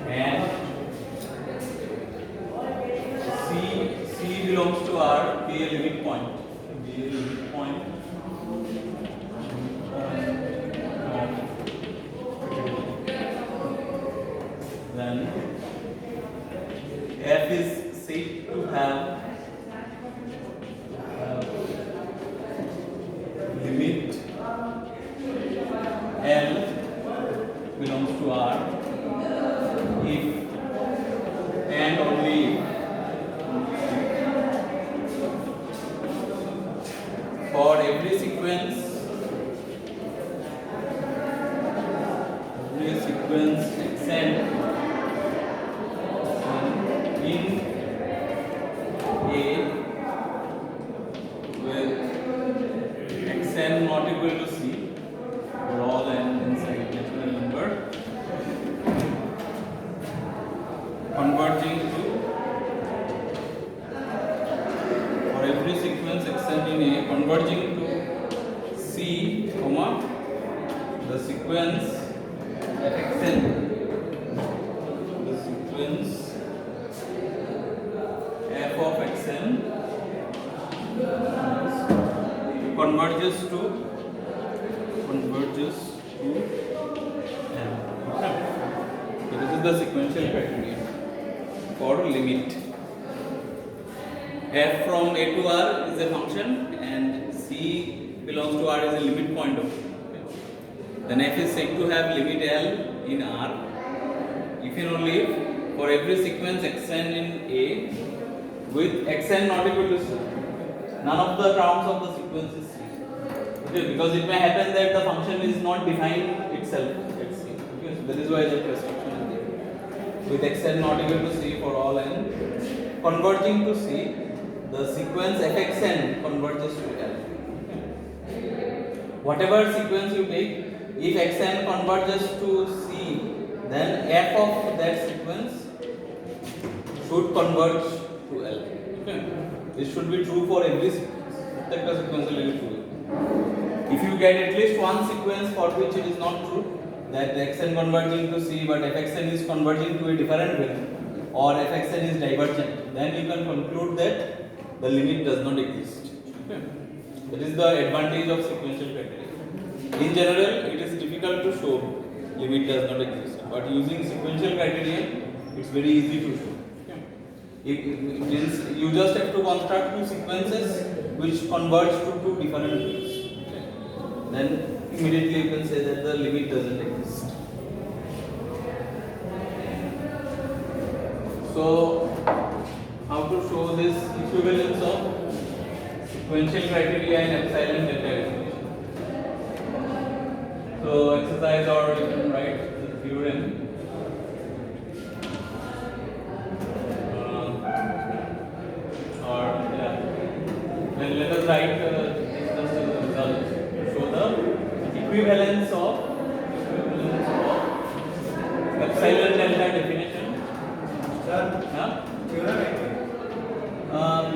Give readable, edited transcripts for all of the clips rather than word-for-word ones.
and C belongs to R, be a limit point. Be a limit point. Then F is said to have limit L belongs to R if and only if for every sequence xn in A with xn not equal to C for all n inside natural number converging to for every sequence xn in A converging to C, comma the sequence fxn, the sequence f of xn converges to L. Okay. So this is the sequential criteria for limit. F from A to R is a function and C belongs to R is a limit point of it. Okay. Then F is said to have limit L in R if and only if for every sequence xn in A with xn not equal to C, none of the terms of the sequence is C. Okay, because it may happen that the function is not defined itself at C. Okay, so that is why the restriction is there. With xn not equal to C for all n converging to C, the sequence fxn converges to L. Okay. Whatever sequence you take, if xn converges to C, then f of that sequence should converge to L. Okay. This should be true for every sequence. That sequence will be true. If you get at least one sequence for which it is not true, that xn converging to C but fxn is converging to a different value or fxn is divergent, then you can conclude that the limit does not exist. Okay. That is the advantage of sequential criteria. In general, it is difficult to show limit does not exist, but using sequential criteria, it's very easy to show. Okay. You just have to construct two sequences which converge to two different values. Okay. Then immediately you can say that the limit doesn't exist. So, how to show this equivalence of sequential criteria in epsilon delta definition? So, exercise or you can write the theorem. Then let us write the result to show the equivalence of epsilon delta definition.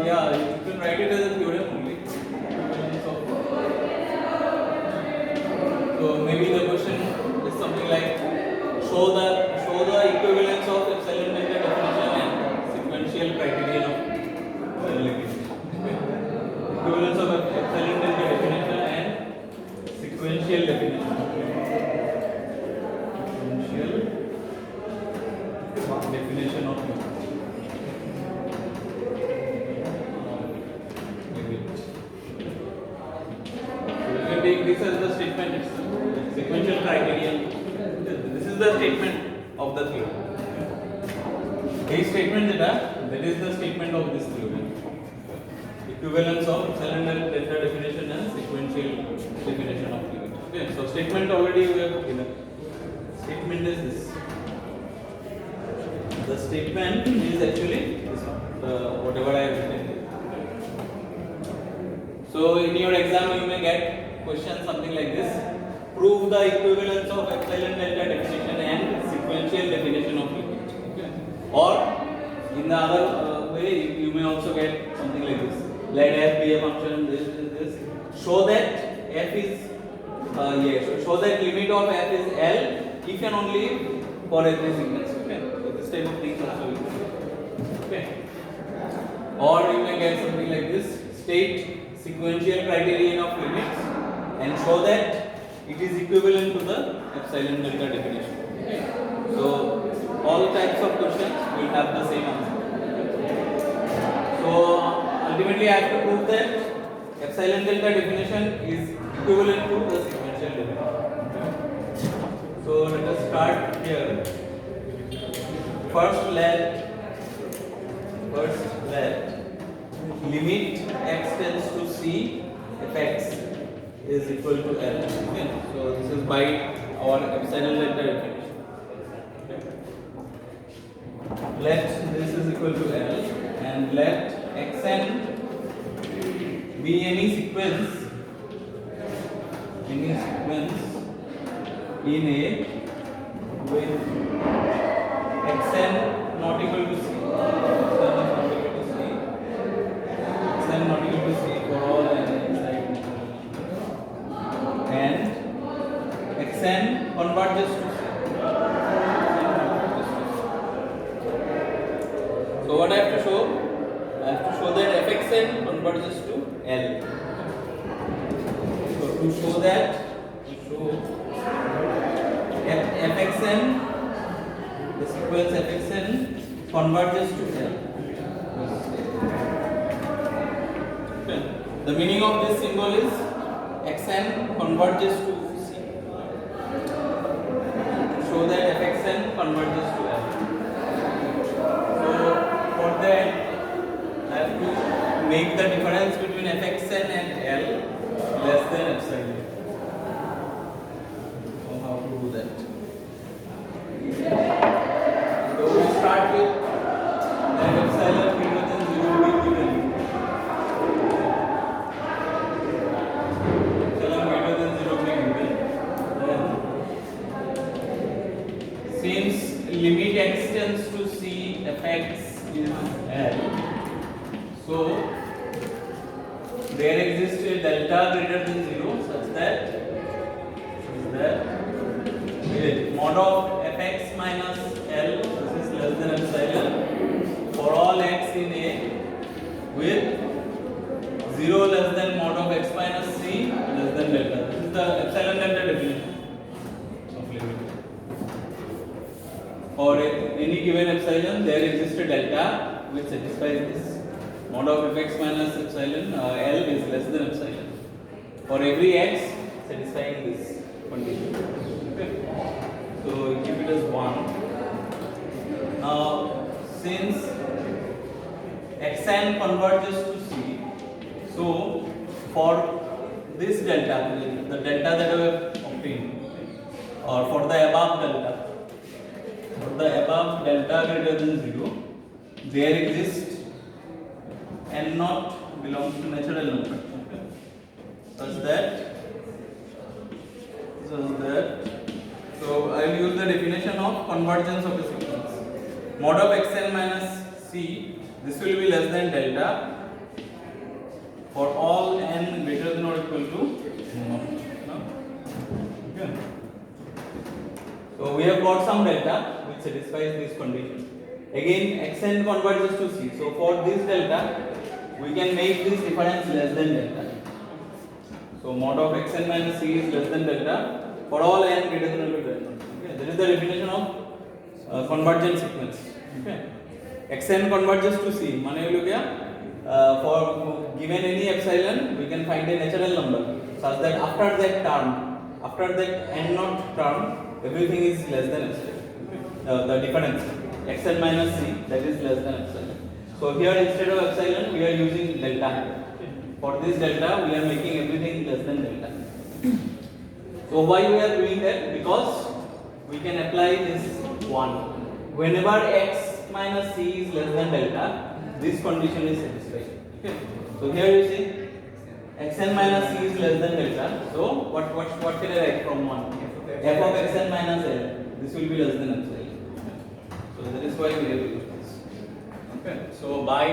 Yeah, you can write it as a theorem only. So maybe the question is something like show the equivalence of epsilon delta definition and sequential criterion of limit. Equivalence of epsilon delta definition and sequential definition. Sequential definition of limit. Take this as the statement itself. Sequential criterion. This is the statement of the theorem. This statement that is the statement of this theorem. Equivalence of epsilon delta definition and sequential definition of limit. Okay, so statement already we have given. Statement is this. The statement is actually this one. Whatever I have written here. So in your exam you may get question something like this: prove the equivalence of epsilon delta definition and sequential definition of limit. Okay. Or in the other way, you may also get something like this: let f be a function this. Show that f is Yes. So that limit of f is L if and only for every sequence. Okay. So this type of things also we can do. Okay. Or you may get something like this: state sequential criterion of limits and show that it is equivalent to the epsilon delta definition. Okay. So all types of questions will have the same answer. So ultimately I have to prove that epsilon delta definition is equivalent to the sequential definition. So let us start here. First let limit x tends to c if x is equal to L. Okay. So this is by our epsilon delta definition. Okay. Let this is equal to L and let xn be any sequence in A with xn not equal to c. Xn not equal to c for all n inside and xn converges to c. So what I have to show? I have to show that fxn converges to L. So to show that, fxn, the sequence fxn converges to L. Okay. The meaning of this symbol is xn converges to C. Show that fxn converges to L. So for that, I have to make the difference between fxn and L less than epsilon. So how to do that? So we start with that epsilon greater than 0 will be given. Epsilon greater than 0 will be given. Then since limit x tends to c fx is L, so there exists a delta greater than 0 such that mod of fx minus L, this is less than epsilon, for all x in A with 0 less than mod of x minus c less than delta. This is the epsilon delta definition of limit. For any given epsilon, there exists a delta which satisfies this. Mod of fx minus epsilon L is less than epsilon for every x satisfying this condition. Okay. So keep it as 1. Now since xn converges to c, so for this delta, the delta that we have obtained, or for the above delta greater than 0, there exists n naught belongs to natural number. Okay. Such that so I will use the definition of convergence of a sequence. Mod of xn minus c, this will be less than delta for all n greater than or equal to 1. Okay. So we have got some delta which satisfies this condition. Again xn converges to c. So for this delta we can make this difference less than delta. So mod of xn minus c is less than delta for all n greater than or equal to n. Okay. That is the definition of convergent sequence. Okay. xn converges to c. माने ये लोग क्या? For given any epsilon, we can find a natural number such that after that n naught term, everything is less than epsilon. The difference xn minus c, that is less than epsilon. So here instead of epsilon, we are using delta. For this delta, we are making everything less than delta. So why we are doing that? Because we can apply this 1. Whenever x minus c is less than delta, this condition is satisfied. Okay. So here you see xn minus c is less than delta. So what can I write from 1? F of xn minus L. This will be less than epsilon. So that is why we have used this. Okay. So by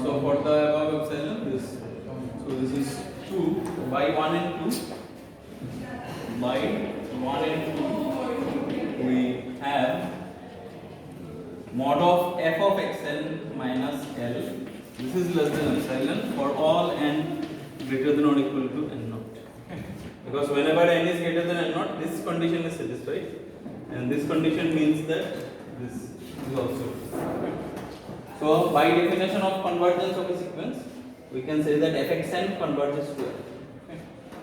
so for the above epsilon, this. So this is 2 x2 by 1 and 2, by 1 and 2 we have mod of f of xn minus L. This is less than epsilon for all n greater than or equal to n naught. Because whenever n is greater than n naught, this condition is satisfied, and this condition means that this is also. So by definition of convergence of a sequence, we can say that fxn converges to L.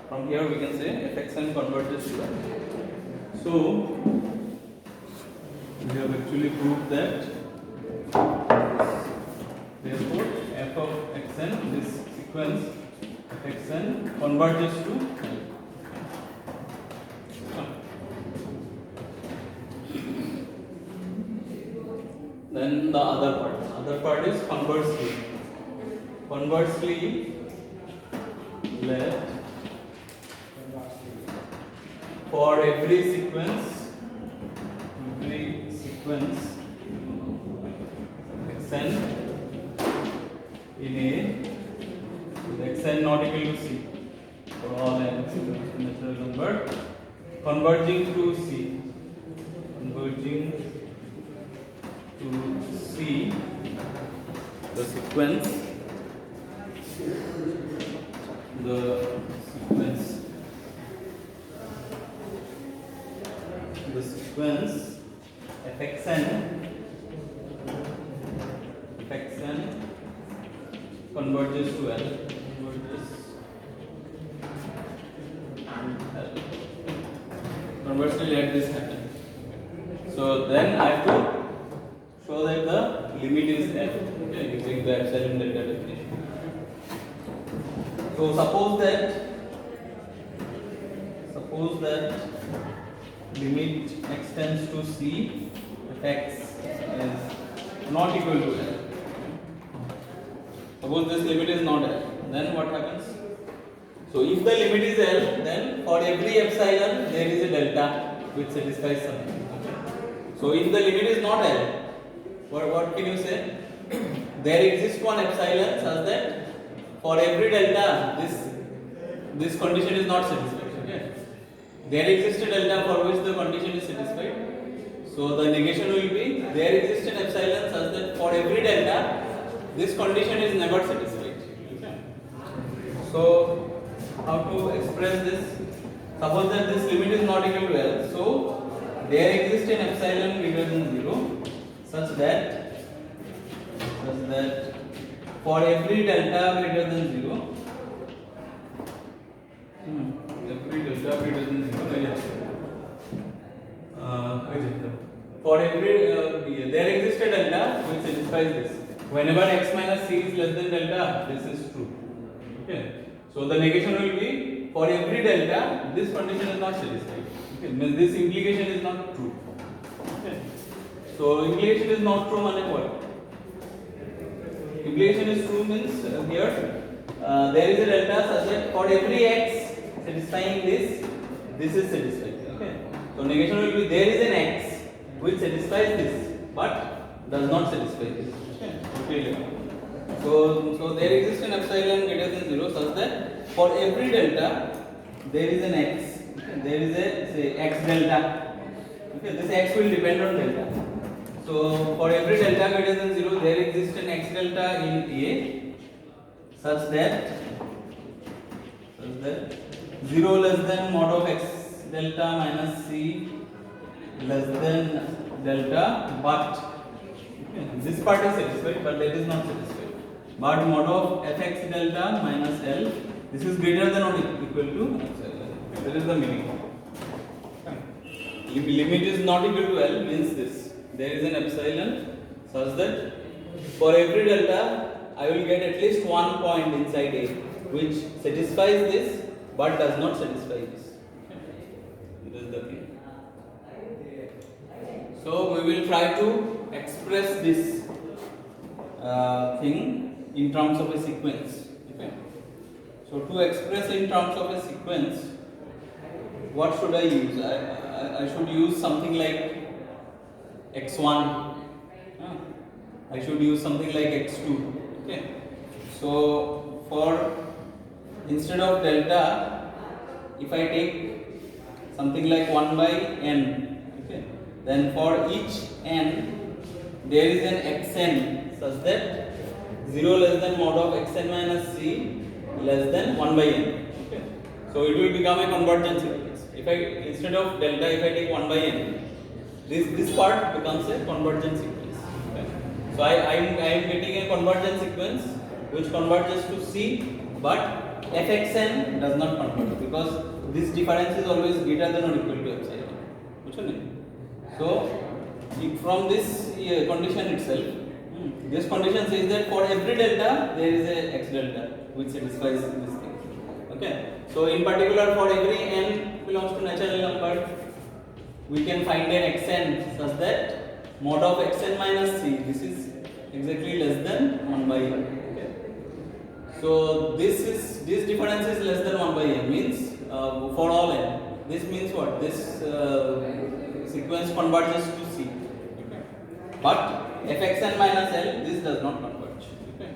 From here we can say fxn converges to L. So we have actually proved that. Therefore, f of xn, this sequence xn converges to L. Then the other part is conversely. Conversely, let for every sequence xn in A with xn not equal to C for all n natural number converging to C, the sequence fxn converges to L. Conversely, let this happen. So then I have to show that the limit is L, okay, using the epsilon delta definition. So suppose that limit x tends to C if x is not equal to L. Suppose this limit is not L, then what happens? So if the limit is L, then for every epsilon there is a delta which satisfies something. Okay? So if the limit is not L, what can you say? There exists one epsilon such that for every delta this condition is not satisfied. Okay? There exists a delta for which the condition is satisfied. So the negation will be there exists an epsilon such that for every delta this condition is never satisfied. Okay? So how to express this? Suppose that this limit is not equal to L. So there exists an epsilon greater than 0 such that for every delta greater than 0, for every there exists a delta which satisfies this. Whenever x minus c is less than delta, this is true. Okay. So the negation will be for every delta this condition is not satisfied. Okay. Means this implication is not true. Okay. So implication is not true means what? Implication is true means here there is a delta such that for every x satisfying this is satisfied. Okay. So negation will be there is an x which satisfies this but does not satisfy this. Okay. So there exists an epsilon greater than 0 such that for every delta there is an x. Okay. There is a say x delta. Okay. This x will depend on delta. So for every delta greater than 0 there exists an x delta in A such that 0 less than mod of x delta minus c less than delta, but this part is satisfied but that is not satisfied. But mod of fx delta minus L, this is greater than or equal to epsilon. That is the meaning. If limit is not equal to L means this. There is an epsilon such that for every delta I will get at least one point inside A which satisfies this but does not satisfy this. This is the thing. So we will try to express this thing in terms of a sequence. Okay. So to express in terms of a sequence, what should I use? I should use something like x1. I should use something like x2. Okay. So for instead of delta, if I take something like 1 by n, okay, then for each n there is an xn such that 0 less than mod of xn minus c less than 1 by n. Okay, so it will become a convergence sequence. If I instead of delta, if I take 1 by n, this part becomes a convergence sequence. Okay. So I am getting a convergence sequence which converges to c, but fxn does not converge because this difference is always greater than or equal to epsilon. So from this condition itself, this condition says that for every delta there is a x delta which satisfies this thing. Okay. So in particular, for every n belongs to natural number, we can find an xn such that mod of xn minus c, this is exactly less than 1 by n. Okay. So this difference is less than 1 by n means for all n. This means what? This sequence converges to c. Okay. But fxn minus l, this does not converge. Okay.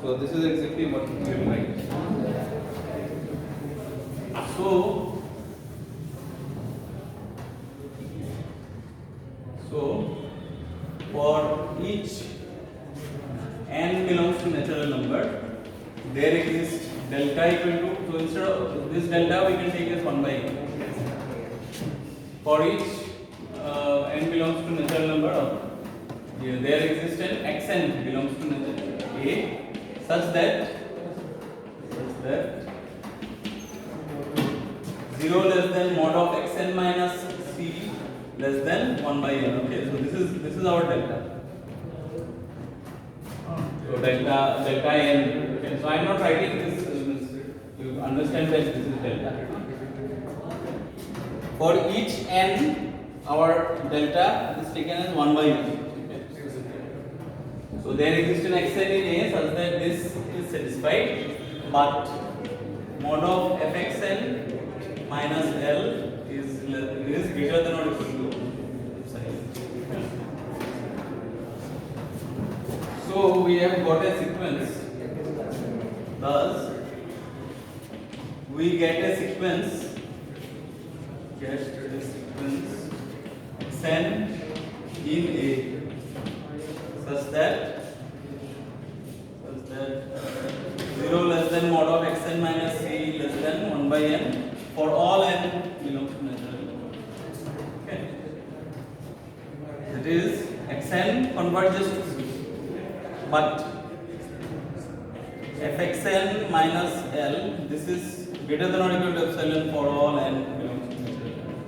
So this is exactly what we will write. So for each n belongs to natural number, there exists delta equal to, so instead of this delta we can take as 1 by n. For each n belongs to natural number, there exists an xn belongs to natural a such that 0 less than mod of xn minus c less than 1 by n. Okay, so this is our delta. So delta n. Okay, so I am not writing this. You understand that this is delta. For each n, our delta is taken as 1 by n. Okay. So there exists an xn in a such that this is satisfied, but mod of fxn minus l is greater than or equal to epsilon. So we have got a sequence. Thus, we get a sequence xn in A such that 0 less than mod of xn minus c less than 1 by n for all n belongs to natural number. Okay. That is, xn converges to c, but fxn minus l, this is greater than or equal to epsilon for all n belongs to natural number.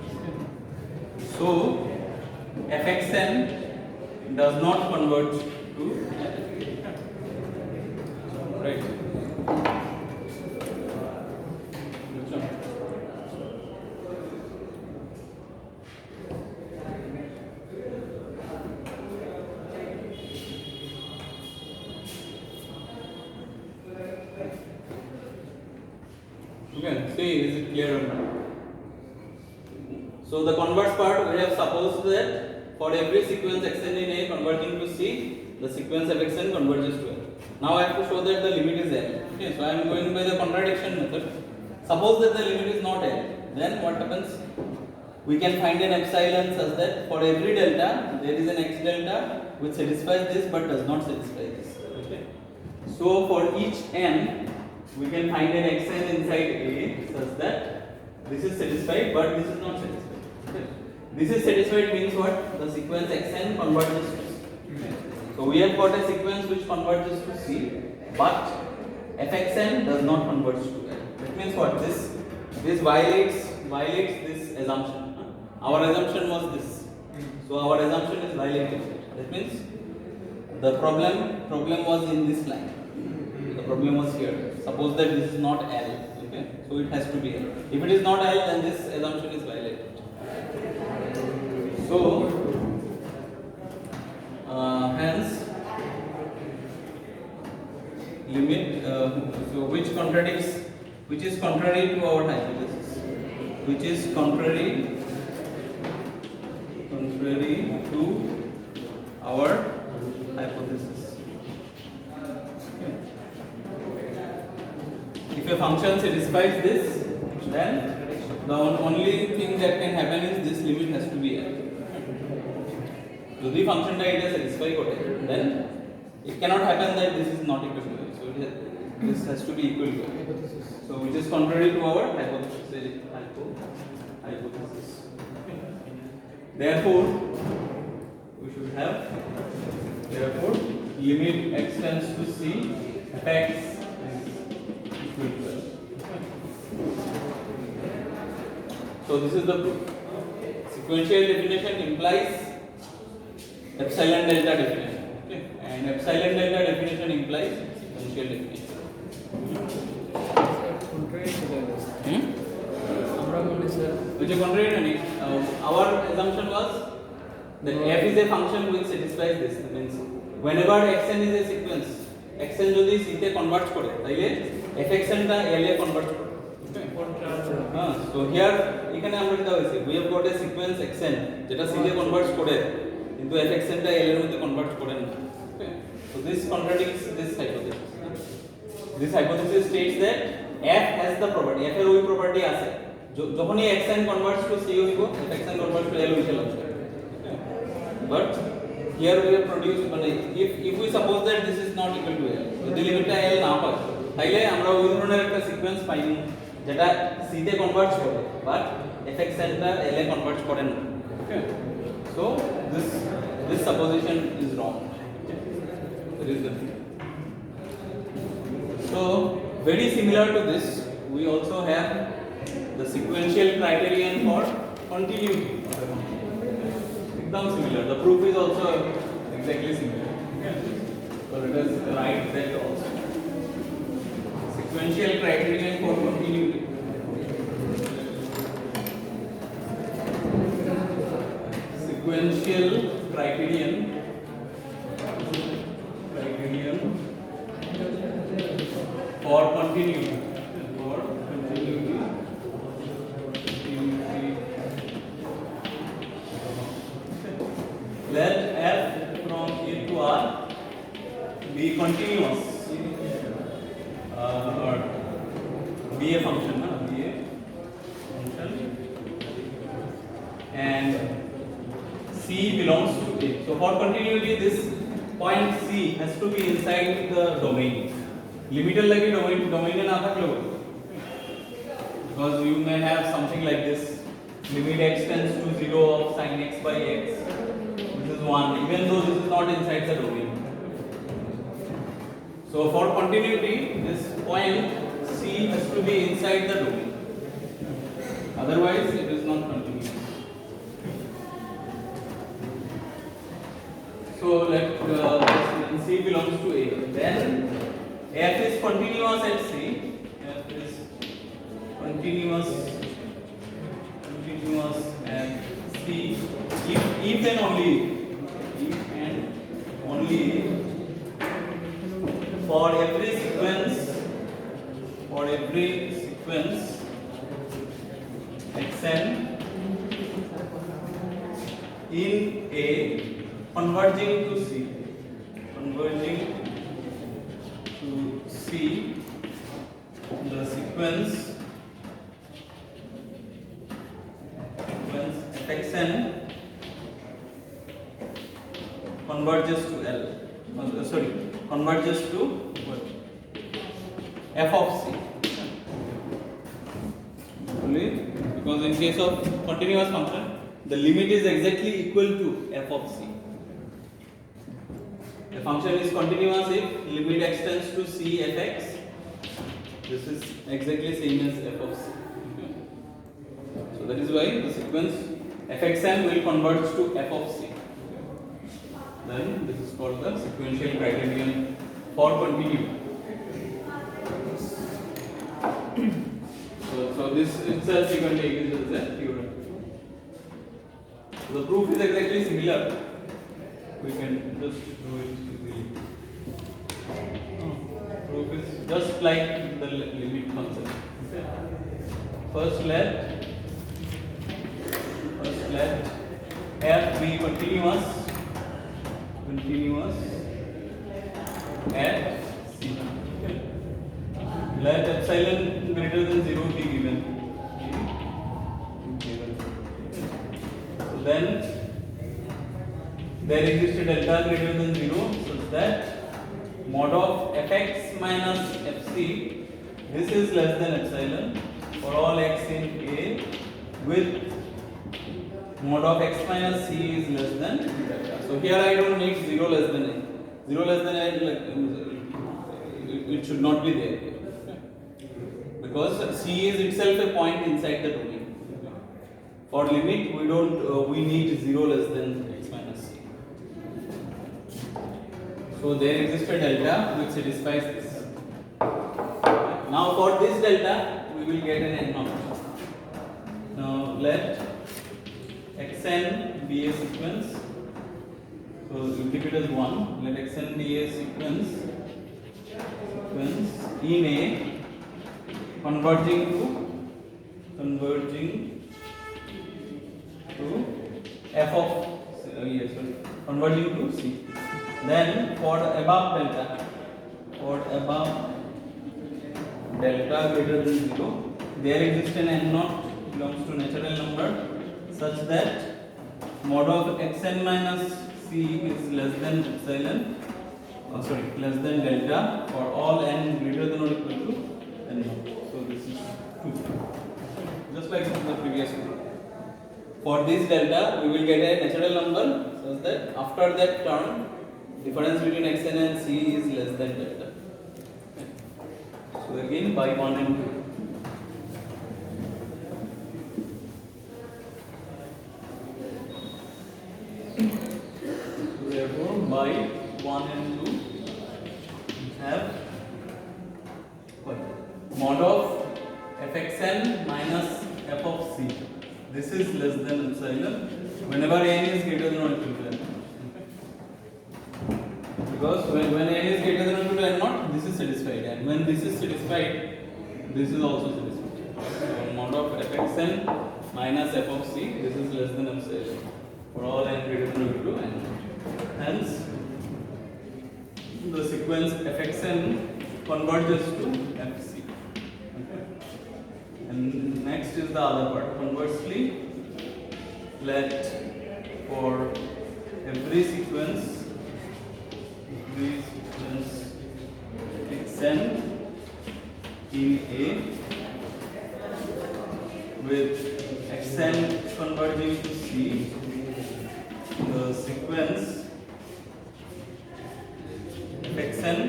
So fxn does not converge to l. Right. Okay, see, is it clear or not? So the converse part, we have supposed that for every sequence xn in A converging to C, the sequence of xn converges to L. Now I have to show that the limit is L. Okay, so I am going by the contradiction method. Suppose that the limit is not L, then what happens? We can find an epsilon such that for every delta there is an x delta which satisfies this but does not satisfy this. Okay. So for each n, we can find an xn inside A such that this is satisfied but this is not satisfied. Okay. This is satisfied means what? The sequence xn converges to C. Okay. So we have got a sequence which converges to C, but fxn does not converge to L. That means what? This violates this assumption. Our assumption was this. So our assumption is violated. That means the problem was in this line. The problem was here. Suppose that this is not L. Okay. So it has to be L. If it is not L, then this assumption is violated. So hence limit so which is contrary to our hypothesis, which is contrary to our hypothesis. Okay. If if a function satisfies this, then the only thing that can happen is this limit has to be L. যদি ফাংশনটা এটা satisfy করে, then it cannot happen that this is not equal to L. So this has to be equal to L. So which is contrary to our hypothesis. Therefore, we should have limit x tends to c f(x) is equal to L. So this is the proof. Sequential definition implies epsilon delta definition, okay? And epsilon delta definition implies sequential definition. Contrary to this. Which is contrary to it. Our assumption was that f is a function which satisfies this. Means whenever xn is a sequence, xn যদি c তে convert করে তাইলে fxn টা l এ convert করে। So here এখানে আমরা যেটা হইছে we have got a sequence xn যেটা c তে কনভার্ট করে কিন্তু fxn টা l এর মধ্যে কনভার্ট করে না। Okay, so this contradicts this hypothesis. This hypothesis states that f has the property, f এর ওই প্রপার্টি আছে যখনই xn converts to c হইব fxn converts to l হইছে লাগবে। But here we have produced মানে if we suppose that this is not equal to l, যদি লিমিটটা l না পায় তাইলে আমরা ওই ধরনের একটা সিকোয়েন্স পাইনি যেটা c তে কনভার্ট করে বাট fxn টা l এ কনভার্ট করে না। Okay, so this supposition is wrong. That is the thing. So very similar to this, we also have the sequential criterion for continuity. Ekdam similar. The proof is also exactly similar. Okay, so let us write that also. Sequential criterion for continuity. Sequential criterion for continuity. Let f from a to r be continuous or be a function, and c belongs to a. So for continuity, this point c has to be inside the domain. Limited like domain na thakle because you may have something like this: limit x tends to 0 of sin x by x. This is 1, even though this is not inside the domain. So for continuity, this point c has to be inside the domain. Otherwise, it is not continuous. So let c belongs to a. Then f is continuous at c. F is continuous at c if and only for every sequence xn in a converging to c the sequence fxn converges to L. Converges to what? F of c. Only because in case of continuous function, the limit is exactly equal to f of c. The function is continuous if limit x tends to c fx. This is exactly same as f of c. So that is why the sequence fxn will converge to f of c. Then this is called the sequential criterion for continuity. So this itself you can take it as a theorem. The proof is exactly similar. We can just do it easily. Proof is just like the limit concept. First let f be continuous at c. let epsilon greater than 0 be given. So then there exists a delta greater than 0 such that mod of fx minus fc, this is less than epsilon for all x in A, with mod of x minus c is less than delta. So here I don't need 0 less than a. 0 less than a, it should not be there because c is itself a point inside the domain. For limit we don't we need 0 less than x minus c. So there exists a delta which satisfies this. Now for this delta we will get an n naught. Now let xn be a sequence. So you keep it as 1. Let xn be a sequence in A converging to f of converging to c. Then for above delta greater than 0, there exists an n naught belongs to natural number such that mod of xn minus c is less than epsilon, less than delta for all n greater than or equal to n naught. So this is 2. Just like the previous one. For this delta, we will get a natural number such that after that term, difference between xn and c is less than delta. So again by 1 and 2. So therefore by 1 and 2 we have what? Mod of fxn minus f of c. This is less than epsilon whenever n is greater than or equal to n. Because when n is greater than or equal to n naught, this is satisfied, and when this is satisfied, this is also satisfied. So mod of fxn minus f of c, this is less than epsilon for all n greater than or equal to n naught. Hence, the sequence fxn converges to fc. And next is the other part. Conversely, let for every sequence xn in A with xn converging to C, the sequence xn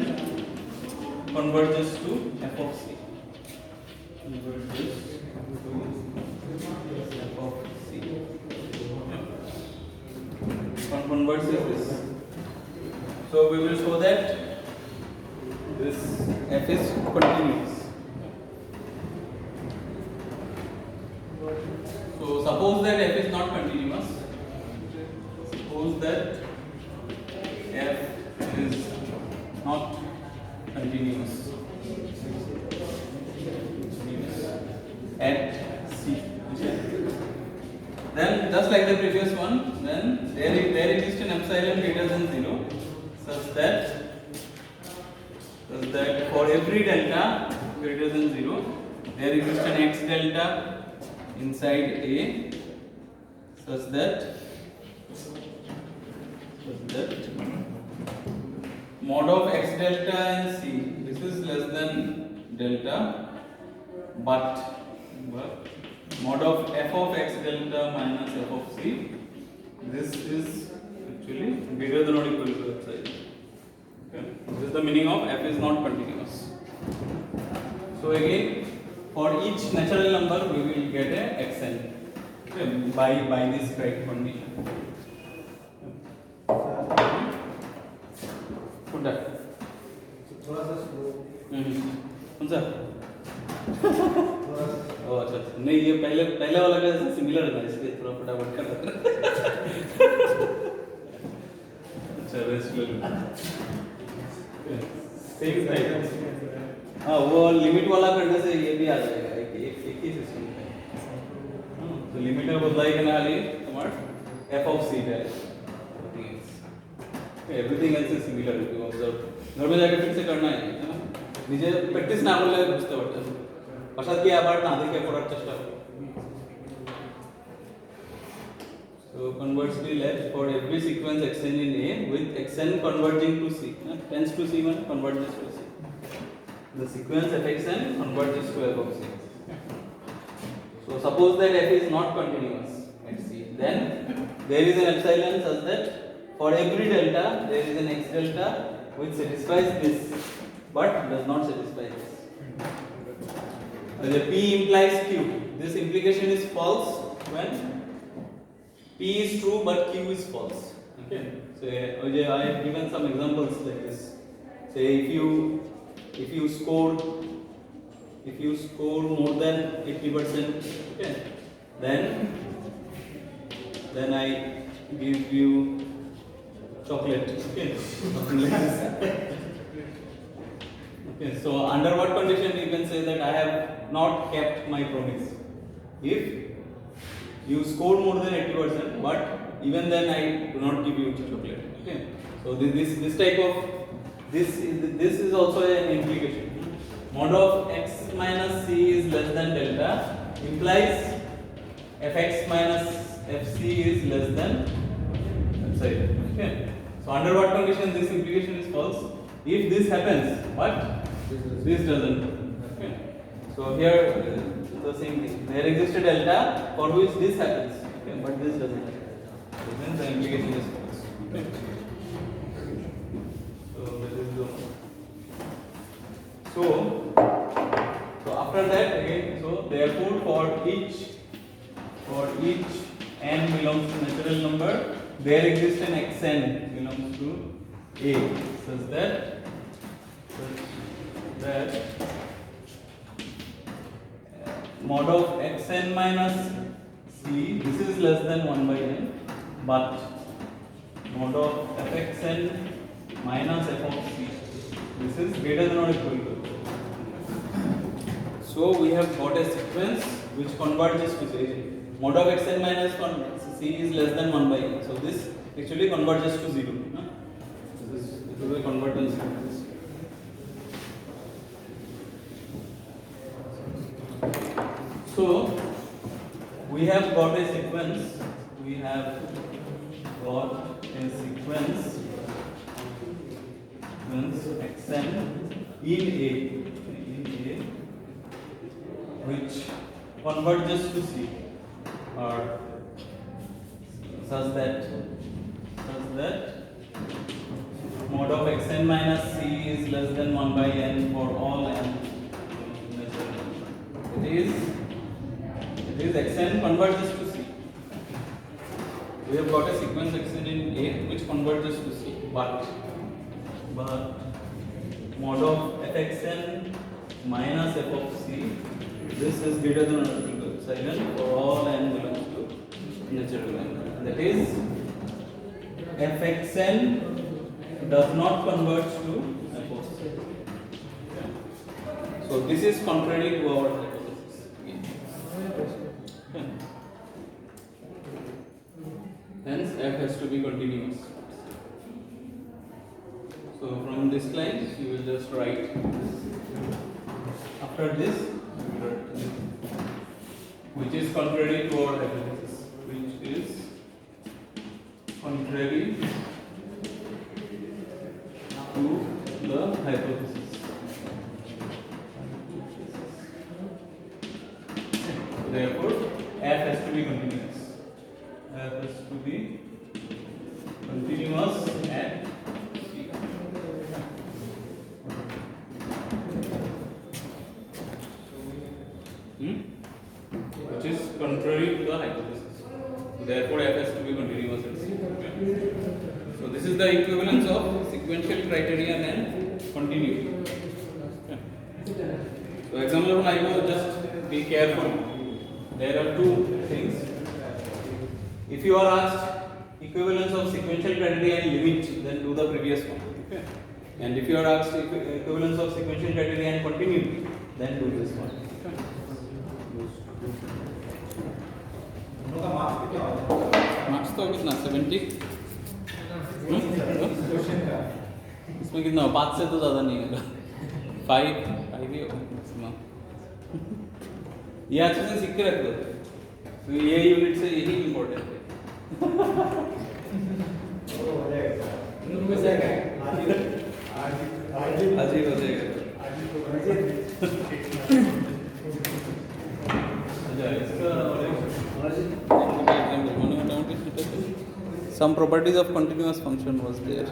converges to f of c. Converges to f of c. Converts is this. So we will show that this f is continuous. So suppose that f is not continuous. Suppose that f is not continuous at c. Then just like the previous one, then there exists an epsilon greater than 0 such that for every delta greater than 0, there exists an x delta inside A such that mod of x delta in C, this is less than delta, but mod of f of x delta minus f of c, this is actually bigger than or equal to epsilon. Okay. This is the meaning of f is not continuous. So again, for each natural number we will get a xn, okay, by this condition. Put that. कौन सा? ओह अच्छा, नहीं ये पहले वाला का similar था, इसलिए थोड़ा फटाफट कर रहा अच्छा रेस्ट ले लो। Same type. हाँ वो लिमिट वाला करने से ये भी आ जाएगा, एक ही सिस्टम है। तो लिमिटर बदलाई करना खाली तुम्हारा f of c है। Everything else is similar, you observe. घर में जाकर फिर से करना है ना। নিজে প্র্যাকটিস না করলে বুঝতে পারতেন বাসায় গিয়ে আবার না দেখে পড়ার চেষ্টা করুন So conversely let for every sequence xn in A with xn converging to C tends to C one converges to C the sequence f xn converges to f of C so suppose that f is not continuous at C then there is an epsilon such that for every delta there is an x delta which satisfies this but does not satisfy this the P implies Q this implication is false when P is true but Q is false. Okay. So I have given some examples like this. Say if you score more than 80%, okay, then I give you chocolate. Okay. Something like this. Okay. So under what condition you can say that I have not kept my promise? If you scored more than 80%, but even then I do not give you chocolate. Okay. So this type of this is also an implication. Mod of x minus c is less than delta implies fx minus fc is less than epsilon. Okay. So under what condition this implication is false? If this happens, what? This doesn't. Okay. So here the same thing. There exists a delta for which this happens, okay, but this doesn't happen. So then the implication is false. Okay. So that is the so after that again. So therefore for each n belongs to natural number, there exists an xn belongs to A, such that mod of xn minus c, this is less than 1 by n, but mod of fxn minus f of c, this is greater than or equal to. So we have got a sequence which converges to say mod of xn minus c is less than 1 by n. So this actually converges to 0. This is a convergence sequence. So we have got a sequence. We have got a sequence xn in A which converges to C or such that mod of xn minus c is less than 1 by n for all n. It is xn converges to C. We have got a sequence xn in A which converges to C, but mod of fxn minus f of c, this is greater than or equal to epsilon for all n belongs to natural number. That is, fxn does not converge to f of c. So this is contrary to our hypothesis. Hence f has to be continuous. So from this line you will just write after this, which is contrary to our hypothesis, which is contrary to the hypothesis. Therefore, f has to be continuous. F has to be continuous at C. Which is contrary to the hypothesis. Therefore, f has to be continuous at C. So this is the equivalence of sequential criterion and continuity. So example I will just be careful. There are two things. If you are asked equivalence of sequential criteria and limit, then do the previous one. Okay. And if you are asked equivalence of sequential criteria and continuity, then do this one. Marks तो कितना 70? इसमें कितना 5 से तो ज़्यादा नहीं होगा. Five ही होगा मैक्सिमम। ये अच्छे से सीख के रख दो, तो ये यूनिट से यही इम्पोर्टेंट है। आज ही हो जाएगा। Some properties of continuous function was there.